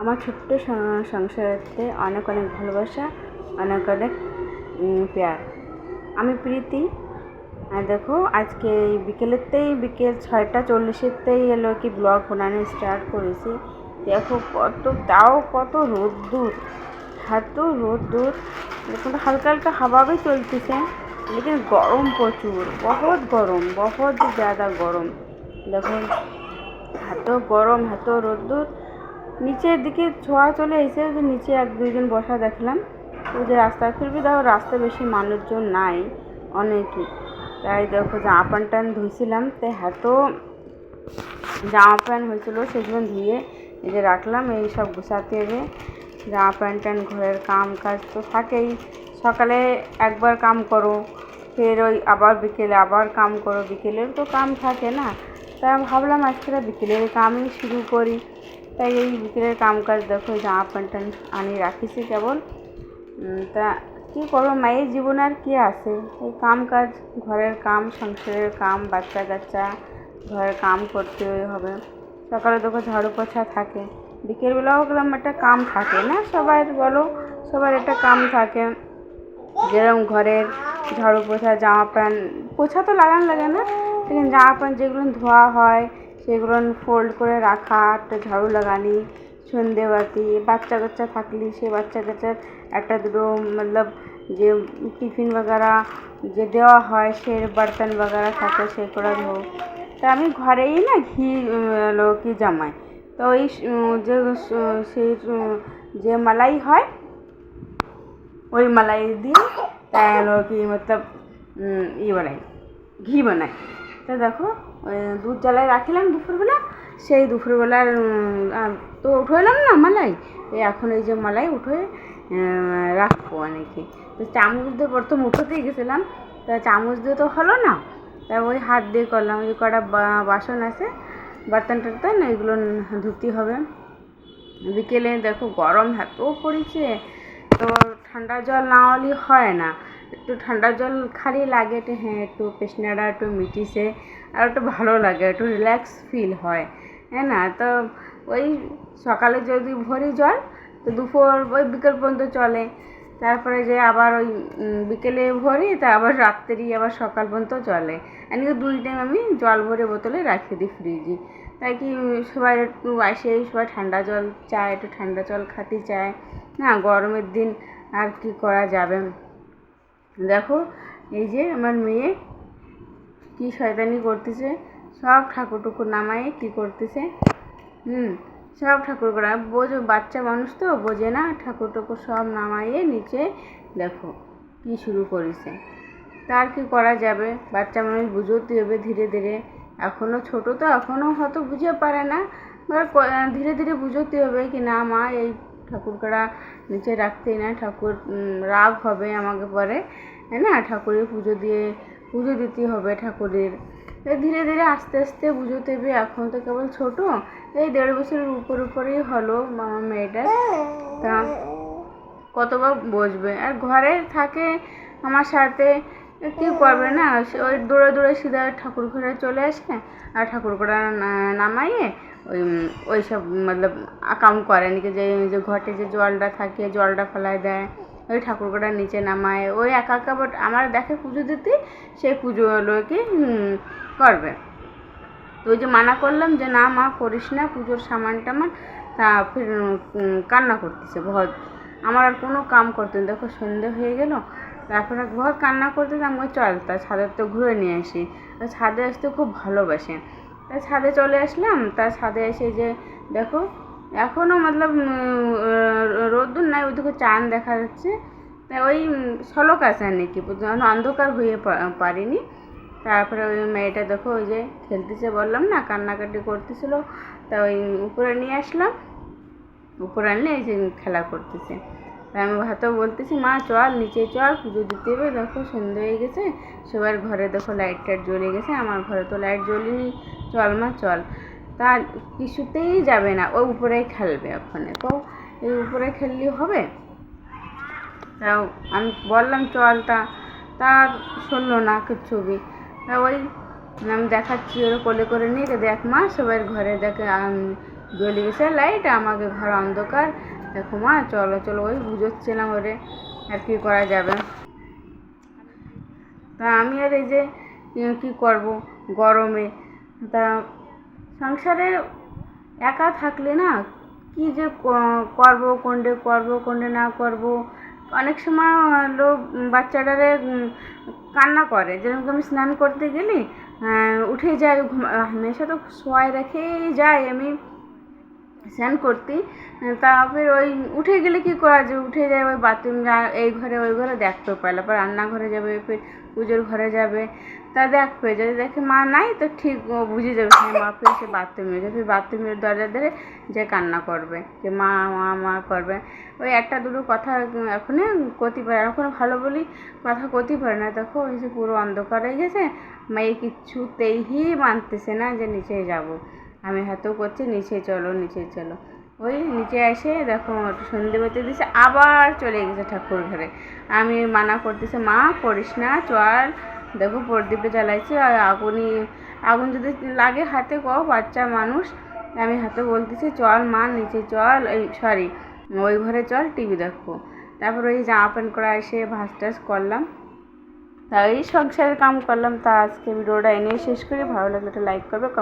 আমার ছোট্ট সংসারেতে অনেক অনেক ভালোবাসা, অনেক অনেক প্যার। আমি প্রীতি। আর দেখো আজকে এই বিকেল 6:40-তেই এলো কি ব্লগ বানানো স্টার্ট করেছি। দেখো কত রোদ্দুর, এত রোদ্দুর। দেখুন হালকা হালকা হাওয়া भी চলতেছে, लेकिन গরম প্রচুর, বহুত গরম, বহুত ज़्यादा গরম। দেখুন এত গরম, এত রোদ্দুর। নিচের দিকে ছোঁয়া চলে এসে যে নিচে 1-2 জন বসা দেখলাম। ওই যে রাস্তায় ফিরবি, দেখো রাস্তায় বেশি মানুষজন নাই, অনেকই। তাই দেখো জামা প্যান্ট ধুইছিলাম, তাই এত জামা প্যান্ট হয়েছিল, সেগুলো ধুয়ে এই যে রাখলাম। এই সব গুছাতে হবে জামা প্যান্ট, ঘরের কাম কাজ তো থাকেই। সকালে একবার কাম করো, ফের ওই আবার বিকেলে আবার কাম করো, বিকেলের তো কাম থাকে না। তাই ভাবলাম আজকে বিকেলের কামই শুরু করি। তাই এই বিকেলের কাম কাজ দেখো জামা প্যান্ট আনি রাখিছি কেবল। তা কী করবো, মায়ের জীবন আর কী আছে, এই কাম কাজ, ঘরের কাম, সংসারের কাম, বাচ্চা কাচ্চা, ঘরের কাম করতে হবে। সকালে দেখো ঝাড়ু পোছা থাকে, বিকেলবেলাও গেলাম একটা কাম থাকে না সবাই, বলো সবার একটা কাম থাকে। যেরকম ঘরের ঝাড়ু পোছা, জামা প্যান্ট পোছা তো লাগানো লাগে না, কিন্তু জামা প্যান্ট যেগুলো ধোয়া হয় সেগুলো ফোল্ড করে রাখা, একটা ঝাড়ু লাগানি, সন্ধেবাতি, বাচ্চা কাচ্চা থাকলে সে বাচ্চা কাচ্চার একটা দুটো মতলব যে টিফিন বগেরা যে দেওয়া হয়, সে বর্তন বগেরা থাকে সেগুলো ধো। তা আমি ঘরেই না ঘি কি জমাই, তো ওই যে সেই যে মালাই হয়, ওই মালাই দিয়ে কি মতলব বানাই, ঘি বানাই। তো দেখো ওই দুধ জ্বালায় রাখিলাম দুপুরবেলা, সেই দুপুরবেলার তো উঠলাম না মালাই, এখন এই যে মালাই উঠে রাখবো অনেকে। তো চামচ দিয়ে প্রথম উঠোতেই গেছিলাম, তা চামচ দিয়ে তো হলো না, তা ওই হাত দিয়ে করলাম। ওই কটা বাসন আছে, বার্তন টার্তন, এগুলো ধুতে হবে। বিকেলে দেখো গরম এত পড়েছে, তো ঠান্ডা জল না হলে হয় না। একটু ঠান্ডা জল খালি লাগে, একটু একটু পেশনাটা একটু মিটিছে, আর একটু ভালো লাগে, একটু রিল্যাক্স ফিল হয়, হ্যাঁ না। তো ওই সকালে যদি ভরি জল, তো দুপুর ওই বিকেল পর্যন্ত চলে। তারপরে যে আবার ওই বিকেলে ভরি, তা আবার রাত্রি আবার সকাল পর্যন্ত চলে। এমনি 2 টাইম আমি জল ভরে বোতলে রাখি দিই ফ্রিজে। তাই কি সবাই একটু আসে, সবাই ঠান্ডা জল চায়, একটু ঠান্ডা জল খেতে চায় না, গরমের দিন আর কি করা যাবে। দেখো এই যে আমার মেয়ে কি শয়তানি করতেছে, সব ঠাকুর টুকুর নামায়ে কি করতেছে, সব ঠাকুর করা বোঝো, বাচ্চা মানুষ তো বোঝে না, ঠাকুর টুকুর সব নামাইয়ে নিচে দেখো কি শুরু করেছে। তার কি করা যাবে, বাচ্চা মানুষ বুঝতে হবে ধীরে ধীরে। এখনও ছোটো তো, এখনও হয়তো বুঝে পারে না, ধীরে ধীরে বুঝতে হবে কি না মা এই ঠাকুর করা নিচে রাখতেই না, ঠাকুর রাগ হবে আমাকে পরে, হ্যাঁ না, ঠাকুরের পুজো দিতে হবে ঠাকুরের। ধীরে ধীরে আস্তে আস্তে বুঝতে হবে। এখন তো কেবল ছোটো, এই 1.5 বছরের উপরেই হলো আমার মেয়েটার, তা কতবার বসবে। আর ঘরে থাকে আমার সাথে, কী করবে না, ওই দৌড়ে দৌড়ে সিধা ঠাকুর ঘরে চলে আসে, আর ঠাকুর ঘরে নামাইয়ে ওই সব মতলব কাম করে নাকি, যে ঘটে যে জলটা থাকে, জলটা ফেলায় দেয়, ওই ঠাকুর ঘরে নিচে নামায়, ওই একা একা বাট আমার দেখে পুজো দিতে, সেই পুজো হলো কি করবে। তো ওই যে মানা করলাম যে না মা করিস না পুজোর সামান টামান, তা ফির কান্না করতেছে বহুত। আমার আর কোনো কাম করতে না, দেখো সন্ধে হয়ে গেল, তারপরে বহুত কান্না করতেছে। আমি চল তা ছাদের তো ঘুরে নিয়ে আসি, ছাদে আসতে খুব ভালোবাসে। তাই ছাদে চলে আসলাম, তা ছাদে এসে যে দেখো এখনও মতলব রোদ্দুর নাই, ওইদিকে চাঁদ দেখা যাচ্ছে। তাই ওই ঝলক আছে নাকি, অন্ধকার হয়ে পারিনি। তারপরে ওই মেয়েটা দেখো ওই যে খেলতেছে, বললাম না কান্নাকাটি করতেছিল, তা ওই উপরে নিয়ে আসলাম, উপরে আনলে এই যে খেলা করতেছে। তাই আমি হয়তো বলতেছি মা চল নিচে চল পুজো দিতে হবে, দেখো সন্ধ্যে হয়ে গেছে, সবার ঘরে দেখো লাইট টাইট জ্বলে গেছে, আমার ঘরে তো লাইট জ্বলেনি, চল মা চল। তা কিছুতেই যাবে না, ওই উপরেই খেলবে ওখানে, তো এই উপরে খেললে হবে। তাও আমি বললাম চল, তার শুনলো না কিচ্ছু বি। তা ওই আমি দেখাচ্ছি, ওরা কোলে করে নিয়ে দেখ মা সবার ঘরে দেখে জ্বলে গেছে লাইট, আমাকে ঘর অন্ধকার। দেখো মা চলো চলো, ওই বুঝোচ্ছিলাম ওরে, আর কি করা যাবে। তা আমি আর এই যে কী করব গরমে, তা সংসারে একা থাকলে না কি যে করবো, কোনটা না করব। অনেক সময় লোক বাচ্চাটারে কান্না করে, যেরকম আমি স্নান করতে গেলি উঠে যায়, হামেশা তো শোয়াই রেখেই যাই আমি স্নান করতে। তারপরে ওই উঠে গেলে কি করা যায়, উঠে যায় ওই বাথরুম, এই ঘরে ওই ঘরে দেখতেও পারলে, পর রান্নাঘরে যাবে, ফের পুজোর ঘরে যাবে, তা দেখবে যদি দেখে মা নাই তো ঠিক বুঝে যাবে হ্যাঁ মা ফের সে বাথরুমে যাবে, বাথরুমের দরজা ধরে যে কান্না করবে, যে মা মা মা করবে। ওই একটা দুটো কথা এখনই করতে পারে, এখনও ভালো বলি কথা করতে পারে না। দেখো ওই যে পুরো অন্ধকার হয়ে গেছে, মেয়ে কিচ্ছুতেই মানতেছে না যে নিচে যাব। আমি হাতেও করছি নিচে চলো নিচে চলো, ওই নিচে এসে দেখো একটু সন্ধেবাতি দিছে, আবার চলে গেছে ঠাকুর ঘরে। আমি মানা করতেছে মা করিস না চল, দেখো প্রদীপে জ্বালাইছি আর আগুন যদি লাগে হাতে বাচ্চা মানুষ, আমি হাতে বলতেছি চল মা নিচে চল, এই সরি ওই ঘরে চল টিভি দেখবো। তারপর ওই জামা প্যান্ট করা এসে ভাজ টাজ করলাম, তাই সংসারের কাম করলাম। তা আজকে ভিডিওটা এনেই শেষ করি, ভালো লাগলে একটা লাইক করবে, কমেন্ট